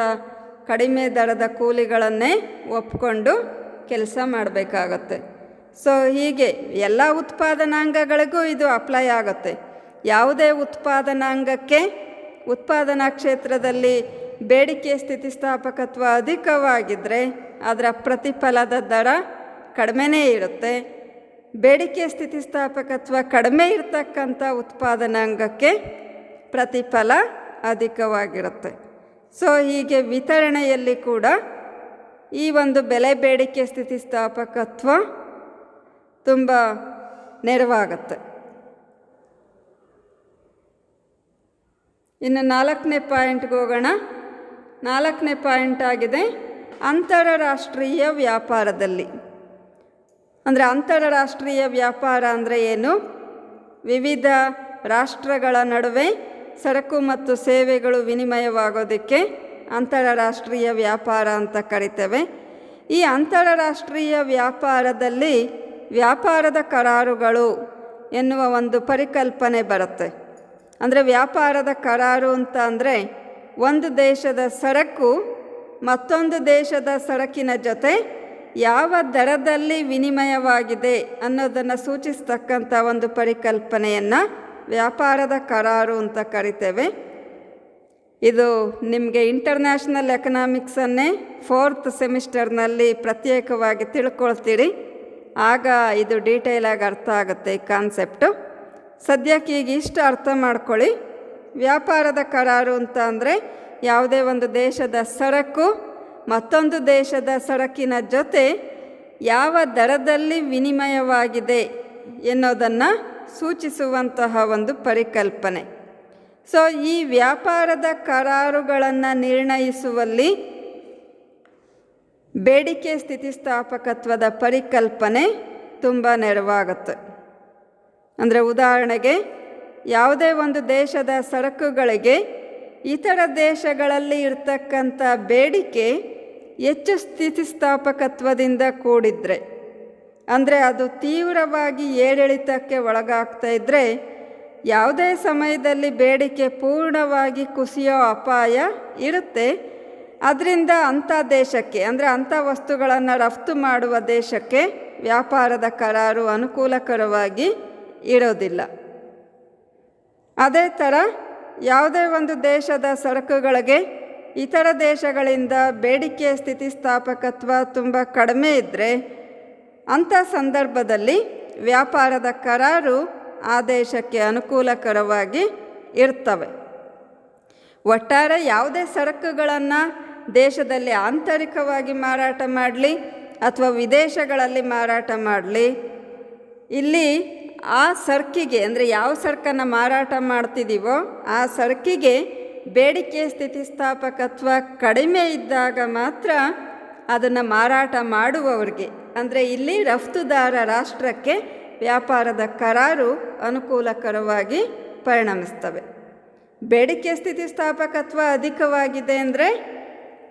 S1: ಕಡಿಮೆ ದರದ ಕೂಲಿಗಳನ್ನೇ ಒಪ್ಕೊಂಡು ಕೆಲಸ ಮಾಡಬೇಕಾಗತ್ತೆ. ಸೊ ಹೀಗೆ ಎಲ್ಲ ಉತ್ಪಾದನಾಂಗಗಳಿಗೂ ಇದು ಅಪ್ಲೈ ಆಗುತ್ತೆ. ಯಾವುದೇ ಉತ್ಪಾದನಾಂಗಕ್ಕೆ ಉತ್ಪಾದನಾ ಕ್ಷೇತ್ರದಲ್ಲಿ ಬೇಡಿಕೆ ಸ್ಥಿತಿಸ್ಥಾಪಕತ್ವ ಅಧಿಕವಾಗಿದ್ದರೆ ಅದರ ಪ್ರತಿಫಲದ ದರ ಕಡಿಮೆನೇ ಇರುತ್ತೆ. ಬೇಡಿಕೆ ಸ್ಥಿತಿಸ್ಥಾಪಕತ್ವ ಕಡಿಮೆ ಇರತಕ್ಕಂಥ ಉತ್ಪಾದನಾಂಗಕ್ಕೆ ಪ್ರತಿಫಲ ಅಧಿಕವಾಗಿರುತ್ತೆ. ಸೊ ಹೀಗೆ ವಿತರಣೆಯಲ್ಲಿ ಕೂಡ ಈ ಒಂದು ಬೆಲೆ ಬೇಡಿಕೆ ಸ್ಥಿತಿಸ್ಥಾಪಕತ್ವ ತುಂಬ ನೆರವಾಗುತ್ತೆ. ಇನ್ನು 4ನೇ ಪಾಯಿಂಟ್ಗೆ ಹೋಗೋಣ. 4ನೇ ಪಾಯಿಂಟ್ ಆಗಿದೆ ಅಂತಾರಾಷ್ಟ್ರೀಯ ವ್ಯಾಪಾರದಲ್ಲಿ. ಅಂದರೆ ಅಂತಾರಾಷ್ಟ್ರೀಯ ವ್ಯಾಪಾರ ಅಂದರೆ ಏನು? ವಿವಿಧ ರಾಷ್ಟ್ರಗಳ ನಡುವೆ ಸರಕು ಮತ್ತು ಸೇವೆಗಳು ವಿನಿಮಯವಾಗೋದಕ್ಕೆ ಅಂತಾರಾಷ್ಟ್ರೀಯ ವ್ಯಾಪಾರ ಅಂತ ಕರಿತೇವೆ. ಈ ಅಂತಾರಾಷ್ಟ್ರೀಯ ವ್ಯಾಪಾರದಲ್ಲಿ ವ್ಯಾಪಾರದ ಕರಾರುಗಳು ಎನ್ನುವ ಒಂದು ಪರಿಕಲ್ಪನೆ ಬರುತ್ತೆ. ಅಂದರೆ ವ್ಯಾಪಾರದ ಕರಾರು ಅಂತ ಅಂದರೆ ಒಂದು ದೇಶದ ಸರಕು ಮತ್ತೊಂದು ದೇಶದ ಸರಕಿನ ಜೊತೆ ಯಾವ ದರದಲ್ಲಿ ವಿನಿಮಯವಾಗಿದೆ ಅನ್ನೋದನ್ನು ಸೂಚಿಸ್ತಕ್ಕಂಥ ಒಂದು ಪರಿಕಲ್ಪನೆಯನ್ನು ವ್ಯಾಪಾರದ ಕರಾರು ಅಂತ ಕರಿತೇವೆ. ಇದು ನಿಮಗೆ ಇಂಟರ್ನ್ಯಾಷನಲ್ ಎಕನಾಮಿಕ್ಸನ್ನೇ 4th ಸೆಮಿಸ್ಟರ್ನಲ್ಲಿ ಪ್ರತ್ಯೇಕವಾಗಿ ತಿಳ್ಕೊಳ್ತೀರಿ. ಆಗ ಇದು ಡೀಟೇಲಾಗಿ ಅರ್ಥ ಆಗುತ್ತೆ ಈ ಕಾನ್ಸೆಪ್ಟು. ಸದ್ಯಕ್ಕೆ ಈಗ ಇಷ್ಟು ಅರ್ಥ ಮಾಡ್ಕೊಳ್ಳಿ. ವ್ಯಾಪಾರದ ಕರಾರು ಅಂತ ಅಂದರೆ ಯಾವುದೇ ಒಂದು ದೇಶದ ಸರಕು ಮತ್ತೊಂದು ದೇಶದ ಸರಕಿನ ಜೊತೆ ಯಾವ ದರದಲ್ಲಿ ವಿನಿಮಯವಾಗಿದೆ ಎನ್ನುವುದನ್ನು ಸೂಚಿಸುವಂತಹ ಒಂದು ಪರಿಕಲ್ಪನೆ. ಸೊ ಈ ವ್ಯಾಪಾರದ ಕರಾರುಗಳನ್ನು ನಿರ್ಣಯಿಸುವಲ್ಲಿ ಬೇಡಿಕೆ ಸ್ಥಿತಿಸ್ಥಾಪಕತ್ವದ ಪರಿಕಲ್ಪನೆ ತುಂಬ ನೆರವಾಗುತ್ತೆ. ಅಂದರೆ ಉದಾಹರಣೆಗೆ ಯಾವುದೇ ಒಂದು ದೇಶದ ಸರಕುಗಳಿಗೆ ಇತರ ದೇಶಗಳಲ್ಲಿ ಇರ್ತಕ್ಕಂಥ ಬೇಡಿಕೆ ಹೆಚ್ಚು ಸ್ಥಿತಿಸ್ಥಾಪಕತ್ವದಿಂದ ಕೂಡಿದ್ರೆ, ಅಂದರೆ ಅದು ತೀವ್ರವಾಗಿ ಏರಿಳಿತಕ್ಕೆ ಒಳಗಾಗ್ತಾ ಇದ್ದರೆ ಯಾವುದೇ ಸಮಯದಲ್ಲಿ ಬೇಡಿಕೆ ಪೂರ್ಣವಾಗಿ ಕುಸಿಯೋ ಅಪಾಯ ಇರುತ್ತೆ. ಅದರಿಂದ ಅಂಥ ದೇಶಕ್ಕೆ, ಅಂದರೆ ಅಂಥ ವಸ್ತುಗಳನ್ನು ರಫ್ತು ಮಾಡುವ ದೇಶಕ್ಕೆ ವ್ಯಾಪಾರದ ಕರಾರು ಅನುಕೂಲಕರವಾಗಿ ಇರೋದಿಲ್ಲ. ಅದೇ ಥರ ಯಾವುದೇ ಒಂದು ದೇಶದ ಸರಕುಗಳಿಗೆ ಇತರ ದೇಶಗಳಿಂದ ಬೇಡಿಕೆ ಸ್ಥಿತಿಸ್ಥಾಪಕತ್ವ ತುಂಬ ಕಡಿಮೆ ಇದ್ದರೆ ಅಂಥ ಸಂದರ್ಭದಲ್ಲಿ ವ್ಯಾಪಾರದ ಕರಾರು ಆ ದೇಶಕ್ಕೆ ಅನುಕೂಲಕರವಾಗಿ ಇರ್ತವೆ. ಒಟ್ಟಾರೆ ಯಾವುದೇ ಸರಕುಗಳನ್ನು ದೇಶದಲ್ಲಿ ಆಂತರಿಕವಾಗಿ ಮಾರಾಟ ಮಾಡಲಿ ಅಥವಾ ವಿದೇಶಗಳಲ್ಲಿ ಮಾರಾಟ ಮಾಡಲಿ, ಇಲ್ಲಿ ಆ ಸರಕಿಗೆ, ಅಂದರೆ ಯಾವ ಸರಕನ್ನು ಮಾರಾಟ ಮಾಡ್ತಿದ್ದೀವೋ ಆ ಸರಕಿಗೆ ಬೇಡಿಕೆ ಸ್ಥಿತಿಸ್ಥಾಪಕತ್ವ ಕಡಿಮೆ ಇದ್ದಾಗ ಮಾತ್ರ ಅದನ್ನು ಮಾರಾಟ ಮಾಡುವವರಿಗೆ, ಅಂದರೆ ಇಲ್ಲಿ ರಫ್ತುದಾರ ರಾಷ್ಟ್ರಕ್ಕೆ ವ್ಯಾಪಾರದ ಕರಾರು ಅನುಕೂಲಕರವಾಗಿ ಪರಿಣಮಿಸ್ತವೆ. ಬೇಡಿಕೆ ಸ್ಥಿತಿಸ್ಥಾಪಕತ್ವ ಅಧಿಕವಾಗಿದೆ ಅಂದರೆ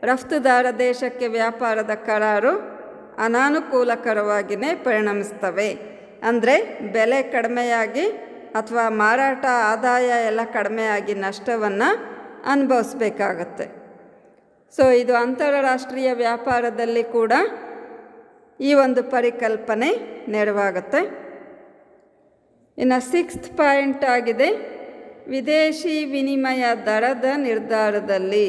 S1: ರಫ್ತುದಾರ ದೇಶಕ್ಕೆ ವ್ಯಾಪಾರದ ಕರಾರು ಅನಾನುಕೂಲಕರವಾಗಿಯೇ ಪರಿಣಮಿಸ್ತವೆ. ಅಂದರೆ ಬೆಲೆ ಕಡಿಮೆಯಾಗಿ ಅಥವಾ ಮಾರಾಟ ಆದಾಯ ಎಲ್ಲ ಕಡಿಮೆಯಾಗಿ ನಷ್ಟವನ್ನು ಅನುಭವಿಸ್ಬೇಕಾಗತ್ತೆ. ಸೊ ಇದು ಅಂತಾರಾಷ್ಟ್ರೀಯ ವ್ಯಾಪಾರದಲ್ಲಿ ಕೂಡ ಈ ಒಂದು ಪರಿಕಲ್ಪನೆ ನೆರವಾಗುತ್ತೆ. ಇನ್ನು 6th ಪಾಯಿಂಟ್ ಆಗಿದೆ ವಿದೇಶಿ ವಿನಿಮಯ ದರದ ನಿರ್ಧಾರದಲ್ಲಿ.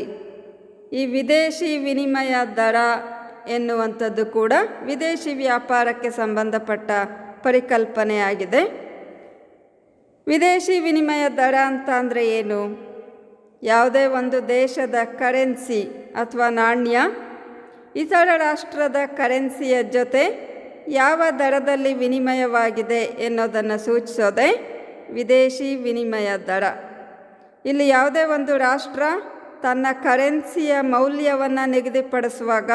S1: ಈ ವಿದೇಶಿ ವಿನಿಮಯ ದರ ಎನ್ನುವಂಥದ್ದು ಕೂಡ ವಿದೇಶಿ ವ್ಯಾಪಾರಕ್ಕೆ ಸಂಬಂಧಪಟ್ಟ ಪರಿಕಲ್ಪನೆಯಾಗಿದೆ. ವಿದೇಶಿ ವಿನಿಮಯ ದರ ಅಂತ ಅಂದರೆ ಏನು? ಯಾವುದೇ ಒಂದು ದೇಶದ ಕರೆನ್ಸಿ ಅಥವಾ ನಾಣ್ಯ ಇತರ ರಾಷ್ಟ್ರದ ಕರೆನ್ಸಿಯ ಜೊತೆ ಯಾವ ದರದಲ್ಲಿ ವಿನಿಮಯವಾಗಿದೆ ಎನ್ನುವುದನ್ನು ಸೂಚಿಸೋದೇ ವಿದೇಶಿ ವಿನಿಮಯ ದರ. ಇಲ್ಲಿ ಯಾವುದೇ ಒಂದು ರಾಷ್ಟ್ರ ತನ್ನ ಕರೆನ್ಸಿಯ ಮೌಲ್ಯವನ್ನು ನಿಗದಿಪಡಿಸುವಾಗ,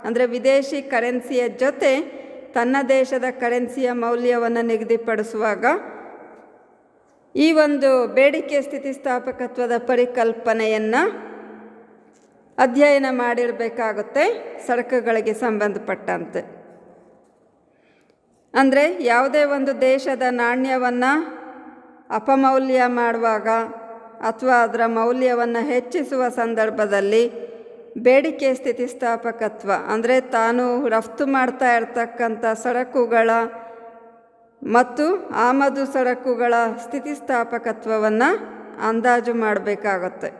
S1: ಅಂದರೆ ವಿದೇಶಿ ಕರೆನ್ಸಿಯ ಜೊತೆ ತನ್ನ ದೇಶದ ಕರೆನ್ಸಿಯ ಮೌಲ್ಯವನ್ನು ನಿಗದಿಪಡಿಸುವಾಗ ಈ ಒಂದು ಬೇಡಿಕೆ ಸ್ಥಿತಿಸ್ಥಾಪಕತ್ವದ ಪರಿಕಲ್ಪನೆಯನ್ನು ಅಧ್ಯಯನ ಮಾಡಿರಬೇಕಾಗುತ್ತೆ ಸರಕುಗಳಿಗೆ ಸಂಬಂಧಪಟ್ಟಂತೆ. ಅಂದರೆ ಯಾವುದೇ ಒಂದು ದೇಶದ ನಾಣ್ಯವನ್ನು ಅಪಮೌಲ್ಯ ಮಾಡುವಾಗ ಅಥವಾ ಅದರ ಮೌಲ್ಯವನ್ನು ಹೆಚ್ಚಿಸುವ ಸಂದರ್ಭದಲ್ಲಿ ಬೇಡಿಕೆ ಸ್ಥಿತಿಸ್ಥಾಪಕತ್ವ, ಅಂದರೆ ತಾನು ರಫ್ತು ಮಾಡ್ತಾ ಇರತಕ್ಕಂಥ ಸರಕುಗಳ ಮತ್ತು ಆಮದು ಸರಕುಗಳ ಸ್ಥಿತಿಸ್ಥಾಪಕತ್ವವನ್ನು ಅಂದಾಜು ಮಾಡಬೇಕಾಗುತ್ತೆ.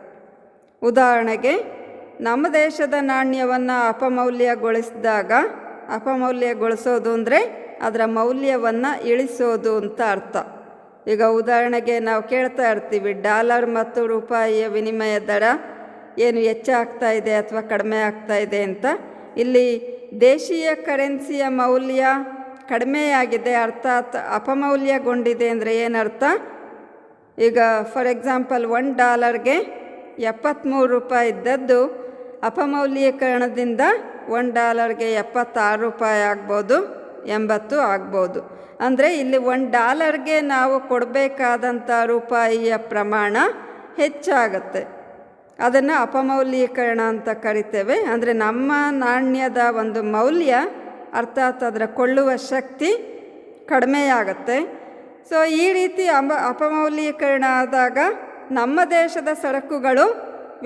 S1: ಉದಾಹರಣೆಗೆ ನಮ್ಮ ದೇಶದ ನಾಣ್ಯವನ್ನು ಅಪಮೌಲ್ಯಗೊಳಿಸಿದಾಗ, ಅಪಮೌಲ್ಯಗೊಳಿಸೋದು ಅಂದರೆ ಅದರ ಮೌಲ್ಯವನ್ನು ಇಳಿಸೋದು ಅಂತ ಅರ್ಥ. ಈಗ ಉದಾಹರಣೆಗೆ ನಾವು ಕೇಳ್ತಾ ಇರ್ತೀವಿ ಡಾಲರ್ ಮತ್ತು ರೂಪಾಯಿಯ ವಿನಿಮಯ ದರ ಏನು ಹೆಚ್ಚಾಗ್ತಾ ಇದೆ ಅಥವಾ ಕಡಿಮೆ ಆಗ್ತಾ ಇದೆ ಅಂತ. ಇಲ್ಲಿ ದೇಶೀಯ ಕರೆನ್ಸಿಯ ಮೌಲ್ಯ ಕಡಿಮೆಯಾಗಿದೆ, ಅರ್ಥಾತ್ ಅಪಮೌಲ್ಯಗೊಂಡಿದೆ ಅಂದರೆ ಏನರ್ಥ? ಈಗ ಫಾರ್ ಎಕ್ಸಾಂಪಲ್ $1 73 ರೂಪಾಯಿ ಇದ್ದದ್ದು ಅಪಮೌಲ್ಯೀಕರಣದಿಂದ $1ಗೆ 76 ರೂಪಾಯಿ ಆಗ್ಬೋದು, 80 ಆಗ್ಬೋದು. ಅಂದರೆ ಇಲ್ಲಿ $1ಗೆ ನಾವು ಕೊಡಬೇಕಾದಂಥ ರೂಪಾಯಿಯ ಪ್ರಮಾಣ ಹೆಚ್ಚಾಗುತ್ತೆ. ಅದನ್ನು ಅಪಮೌಲ್ಯೀಕರಣ ಅಂತ ಕರಿತೇವೆ. ಅಂದರೆ ನಮ್ಮ ನಾಣ್ಯದ ಒಂದು ಮೌಲ್ಯ ಅರ್ಥಾತ್ ಅದರ ಕೊಳ್ಳುವ ಶಕ್ತಿ ಕಡಿಮೆಯಾಗುತ್ತೆ. ಸೊ ಈ ರೀತಿ ಅಪಮೌಲ್ಯೀಕರಣ ಆದಾಗ ನಮ್ಮ ದೇಶದ ಸರಕುಗಳು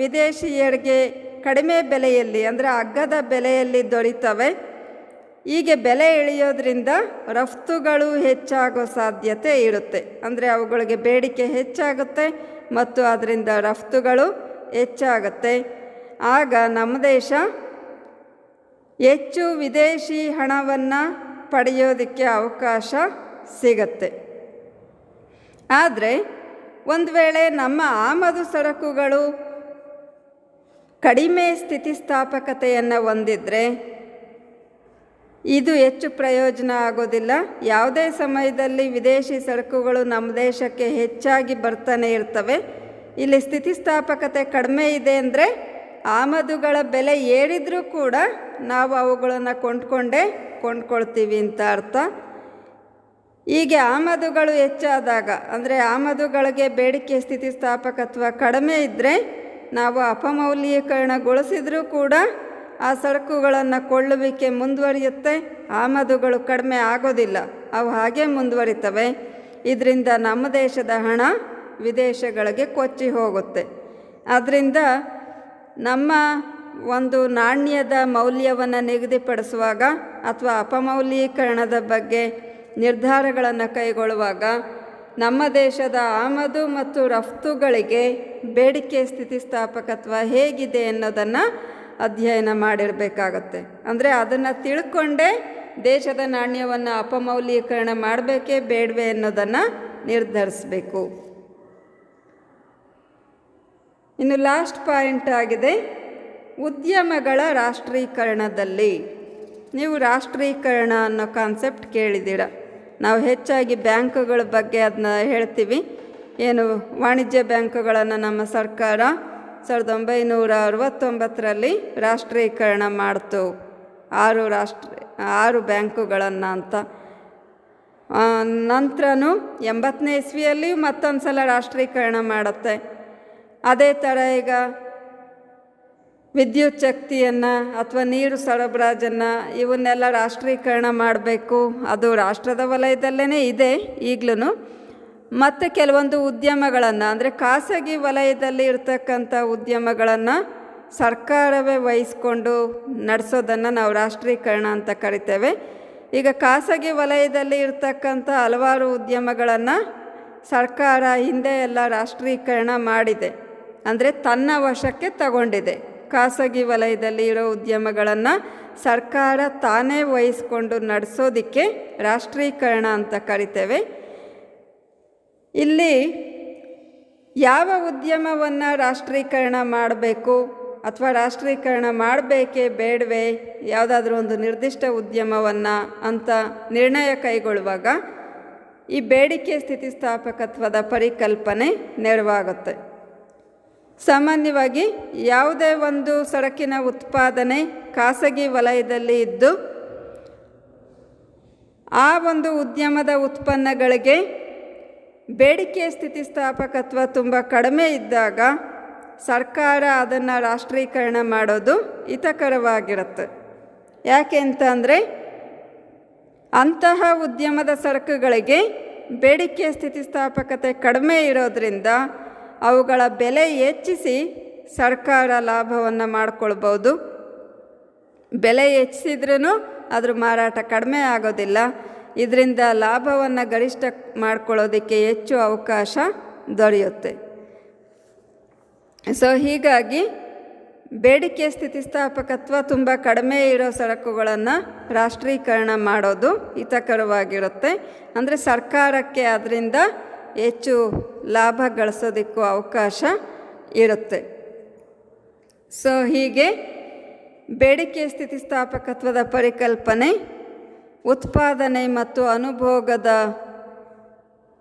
S1: ವಿದೇಶಿಯರಿಗೆ ಕಡಿಮೆ ಬೆಲೆಯಲ್ಲಿ ಅಂದರೆ ಅಗ್ಗದ ಬೆಲೆಯಲ್ಲಿ ದೊರೀತವೆ. ಹೀಗೆ ಬೆಲೆ ಇಳಿಯೋದ್ರಿಂದ ರಫ್ತುಗಳು ಹೆಚ್ಚಾಗೋ ಸಾಧ್ಯತೆ ಇರುತ್ತೆ. ಅಂದರೆ ಅವುಗಳಿಗೆ ಬೇಡಿಕೆ ಹೆಚ್ಚಾಗುತ್ತೆ ಮತ್ತು ಅದರಿಂದ ರಫ್ತುಗಳು ಹೆಚ್ಚಾಗುತ್ತೆ. ಆಗ ನಮ್ಮ ದೇಶ ಹೆಚ್ಚು ವಿದೇಶಿ ಹಣವನ್ನು ಪಡೆಯೋದಕ್ಕೆ ಅವಕಾಶ ಸಿಗತ್ತೆ. ಆದರೆ ಒಂದು ವೇಳೆ ನಮ್ಮ ಆಮದು ಸರಕುಗಳು ಕಡಿಮೆ ಸ್ಥಿತಿಸ್ಥಾಪಕತೆಯನ್ನು ಹೊಂದಿದ್ರೆ ಇದು ಹೆಚ್ಚು ಪ್ರಯೋಜನ ಆಗೋದಿಲ್ಲ. ಯಾವುದೇ ಸಮಯದಲ್ಲಿ ವಿದೇಶಿ ಸರಕುಗಳು ನಮ್ಮ ದೇಶಕ್ಕೆ ಹೆಚ್ಚಾಗಿ ಬರ್ತಾನೆ ಇರ್ತವೆ. ಇಲ್ಲಿ ಸ್ಥಿತಿಸ್ಥಾಪಕತೆ ಕಡಿಮೆ ಇದೆ ಅಂದರೆ ಆಮದುಗಳ ಬೆಲೆ ಏರಿದ್ರೂ ಕೂಡ ನಾವು ಅವುಗಳನ್ನು ಕೊಂಡ್ಕೊಳ್ತೀವಿ ಅಂತ ಅರ್ಥ. ಹೀಗೆ ಆಮದುಗಳು ಹೆಚ್ಚಾದಾಗ ಅಂದರೆ ಆಮದುಗಳಿಗೆ ಬೇಡಿಕೆ ಸ್ಥಿತಿಸ್ಥಾಪಕತ್ವ ಕಡಿಮೆ ಇದ್ದರೆ ನಾವು ಅಪಮೌಲ್ಯೀಕರಣಗೊಳಿಸಿದ್ರೂ ಕೂಡ ಆ ಸರಕುಗಳನ್ನು ಕೊಳ್ಳುವಿಕೆ ಮುಂದುವರಿಯುತ್ತೆ. ಆಮದುಗಳು ಕಡಿಮೆ ಆಗೋದಿಲ್ಲ, ಅವು ಹಾಗೆ ಮುಂದುವರಿತವೆ. ಇದರಿಂದ ನಮ್ಮ ದೇಶದ ಹಣ ವಿದೇಶಗಳಿಗೆ ಕೊಚ್ಚಿ ಹೋಗುತ್ತೆ. ಆದ್ದರಿಂದ ನಮ್ಮ ಒಂದು ನಾಣ್ಯದ ಮೌಲ್ಯವನ್ನು ನಿಗದಿಪಡಿಸುವಾಗ ಅಥವಾ ಅಪಮೌಲ್ಯೀಕರಣದ ಬಗ್ಗೆ ನಿರ್ಧಾರಗಳನ್ನು ಕೈಗೊಳ್ಳುವಾಗ ನಮ್ಮ ದೇಶದ ಆಮದು ಮತ್ತು ರಫ್ತುಗಳಿಗೆ ಬೇಡಿಕೆ ಸ್ಥಿತಿಸ್ಥಾಪಕತ್ವ ಹೇಗಿದೆ ಅನ್ನೋದನ್ನು ಅಧ್ಯಯನ ಮಾಡಿರಬೇಕಾಗತ್ತೆ. ಅಂದರೆ ಅದನ್ನು ತಿಳ್ಕೊಂಡೇ ದೇಶದ ನಾಣ್ಯವನ್ನು ಅಪಮೌಲ್ಯೀಕರಣ ಮಾಡಬೇಕೇ ಬೇಡವೇ ಅನ್ನೋದನ್ನು ನಿರ್ಧರಿಸಬೇಕು. ಇನ್ನು ಲಾಸ್ಟ್ ಪಾಯಿಂಟ್ ಆಗಿದೆ ಉದ್ಯಮಗಳ ರಾಷ್ಟ್ರೀಕರಣದಲ್ಲಿ. ನೀವು ರಾಷ್ಟ್ರೀಕರಣ ಅನ್ನೋ ಕಾನ್ಸೆಪ್ಟ್ ಕೇಳಿದ್ದೀರ. ನಾವು ಹೆಚ್ಚಾಗಿ ಬ್ಯಾಂಕುಗಳ ಬಗ್ಗೆ ಅದನ್ನ ಹೇಳ್ತೀವಿ. ಏನು ವಾಣಿಜ್ಯ ಬ್ಯಾಂಕುಗಳನ್ನು ನಮ್ಮ ಸರ್ಕಾರ 1969ರಲ್ಲಿ ರಾಷ್ಟ್ರೀಕರಣ ಮಾಡ್ತು, 6 ಬ್ಯಾಂಕುಗಳನ್ನು ಅಂತ. ನಂತರನೂ 80ನೇ ಇಸ್ವಿಯಲ್ಲಿ ಮತ್ತೊಂದು ಸಲ ರಾಷ್ಟ್ರೀಕರಣ ಮಾಡುತ್ತೆ. ಅದೇ ಥರ ಈಗ ವಿದ್ಯುತ್ ಶಕ್ತಿಯನ್ನು ಅಥವಾ ನೀರು ಸರಬರಾಜನ್ನು ಇವನ್ನೆಲ್ಲ ರಾಷ್ಟ್ರೀಕರಣ ಮಾಡಬೇಕು. ಅದು ರಾಷ್ಟ್ರದ ವಲಯದಲ್ಲೇ ಇದೆ ಈಗಲೂ. ಮತ್ತು ಕೆಲವೊಂದು ಉದ್ಯಮಗಳನ್ನು ಅಂದರೆ ಖಾಸಗಿ ವಲಯದಲ್ಲಿ ಇರ್ತಕ್ಕಂಥ ಉದ್ಯಮಗಳನ್ನು ಸರ್ಕಾರವೇ ವಹಿಸ್ಕೊಂಡು ನಡೆಸೋದನ್ನು ನಾವು ರಾಷ್ಟ್ರೀಕರಣ ಅಂತ ಕರಿತೇವೆ. ಈಗ ಖಾಸಗಿ ವಲಯದಲ್ಲಿ ಇರ್ತಕ್ಕಂಥ ಹಲವಾರು ಉದ್ಯಮಗಳನ್ನು ಸರ್ಕಾರ ಹಿಂದೆ ಎಲ್ಲ ರಾಷ್ಟ್ರೀಕರಣ ಮಾಡಿದೆ, ಅಂದರೆ ತನ್ನ ವಶಕ್ಕೆ ತಗೊಂಡಿದೆ. ಖಾಸಗಿ ವಲಯದಲ್ಲಿ ಇರೋ ಉದ್ಯಮಗಳನ್ನು ಸರ್ಕಾರ ತಾನೇ ವಹಿಸ್ಕೊಂಡು ನಡೆಸೋದಕ್ಕೆ ರಾಷ್ಟ್ರೀಕರಣ ಅಂತ ಕರಿತೇವೆ. ಇಲ್ಲಿ ಯಾವ ಉದ್ಯಮವನ್ನು ರಾಷ್ಟ್ರೀಕರಣ ಮಾಡಬೇಕು ಅಥವಾ ರಾಷ್ಟ್ರೀಕರಣ ಮಾಡಬೇಕೇ ಬೇಡವೇ, ಯಾವುದಾದ್ರೂ ಒಂದು ನಿರ್ದಿಷ್ಟ ಉದ್ಯಮವನ್ನು ಅಂತ ನಿರ್ಣಯ ಕೈಗೊಳ್ಳುವಾಗ ಈ ಬೇಡಿಕೆ ಸ್ಥಿತಿಸ್ಥಾಪಕತ್ವದ ಪರಿಕಲ್ಪನೆ ನೆರವಾಗುತ್ತೆ. ಸಾಮಾನ್ಯವಾಗಿ ಯಾವುದೇ ಒಂದು ಸರಕಿನ ಉತ್ಪಾದನೆ ಖಾಸಗಿ ವಲಯದಲ್ಲಿ ಇದ್ದು ಆ ಒಂದು ಉದ್ಯಮದ ಉತ್ಪನ್ನಗಳಿಗೆ ಬೇಡಿಕೆ ಸ್ಥಿತಿಸ್ಥಾಪಕತ್ವ ತುಂಬ ಕಡಿಮೆ ಇದ್ದಾಗ ಸರ್ಕಾರ ಅದನ್ನು ರಾಷ್ಟ್ರೀಕರಣ ಮಾಡೋದು ಹಿತಕರವಾಗಿರುತ್ತೆ. ಯಾಕೆ ಅಂತಂದರೆ ಅಂತಹ ಉದ್ಯಮದ ಸರಕುಗಳಿಗೆ ಬೇಡಿಕೆ ಸ್ಥಿತಿಸ್ಥಾಪಕತೆ ಕಡಿಮೆ ಇರೋದರಿಂದ ಅವುಗಳ ಬೆಲೆ ಹೆಚ್ಚಿಸಿ ಸರ್ಕಾರ ಲಾಭವನ್ನು ಮಾಡಿಕೊಳ್ಬೋದು. ಬೆಲೆ ಹೆಚ್ಚಿಸಿದ್ರೂ ಅದ್ರ ಮಾರಾಟ ಕಡಿಮೆ ಆಗೋದಿಲ್ಲ. ಇದರಿಂದ ಲಾಭವನ್ನು ಗರಿಷ್ಠ ಮಾಡ್ಕೊಳ್ಳೋದಕ್ಕೆ ಹೆಚ್ಚು ಅವಕಾಶ ದೊರೆಯುತ್ತೆ. ಸೊ ಹೀಗಾಗಿ ಬೇಡಿಕೆ ಸ್ಥಿತಿಸ್ಥಾಪಕತ್ವ ತುಂಬ ಕಡಿಮೆ ಇರೋ ಸರಕುಗಳನ್ನು ರಾಷ್ಟ್ರೀಕರಣ ಮಾಡೋದು ಹಿತಕರವಾಗಿರುತ್ತೆ. ಅಂದರೆ ಸರ್ಕಾರಕ್ಕೆ ಅದರಿಂದ ಹೆಚ್ಚು ಲಾಭ ಗಳಿಸೋದಕ್ಕೂ ಅವಕಾಶ ಇರುತ್ತೆ. ಸೊ ಹೀಗೆ ಬೇಡಿಕೆ ಸ್ಥಿತಿಸ್ಥಾಪಕತ್ವದ ಪರಿಕಲ್ಪನೆ ಉತ್ಪಾದನೆ ಮತ್ತು ಅನುಭೋಗದ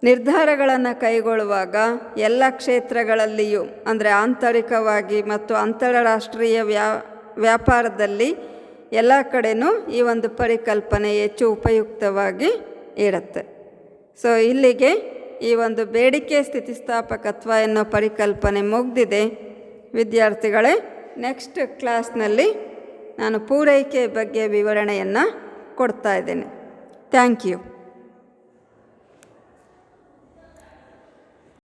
S1: ನಿರ್ಧಾರಗಳನ್ನು ಕೈಗೊಳ್ಳುವಾಗ ಎಲ್ಲ ಕ್ಷೇತ್ರಗಳಲ್ಲಿಯೂ ಅಂದರೆ ಆಂತರಿಕವಾಗಿ ಮತ್ತು ಅಂತಾರಾಷ್ಟ್ರೀಯ ವ್ಯಾಪಾರದಲ್ಲಿ ಎಲ್ಲ ಕಡೆನೂ ಈ ಒಂದು ಪರಿಕಲ್ಪನೆ ಹೆಚ್ಚು ಉಪಯುಕ್ತವಾಗಿ ಇರುತ್ತೆ. ಸೊ ಇಲ್ಲಿಗೆ ಈ ಒಂದು ಬೇಡಿಕೆ ಸ್ಥಿತಿಸ್ಥಾಪಕತ್ವ ಎನ್ನೋ ಪರಿಕಲ್ಪನೆ ಮುಗಿದಿದೆ ವಿದ್ಯಾರ್ಥಿಗಳೇ. ನೆಕ್ಸ್ಟ್ ಕ್ಲಾಸ್ನಲ್ಲಿ ನಾನು ಪೂರೈಕೆ ಬಗ್ಗೆ ವಿವರಣೆಯನ್ನು ಕೊಡ್ತಾ ಇದ್ದೇನೆ. Thank you.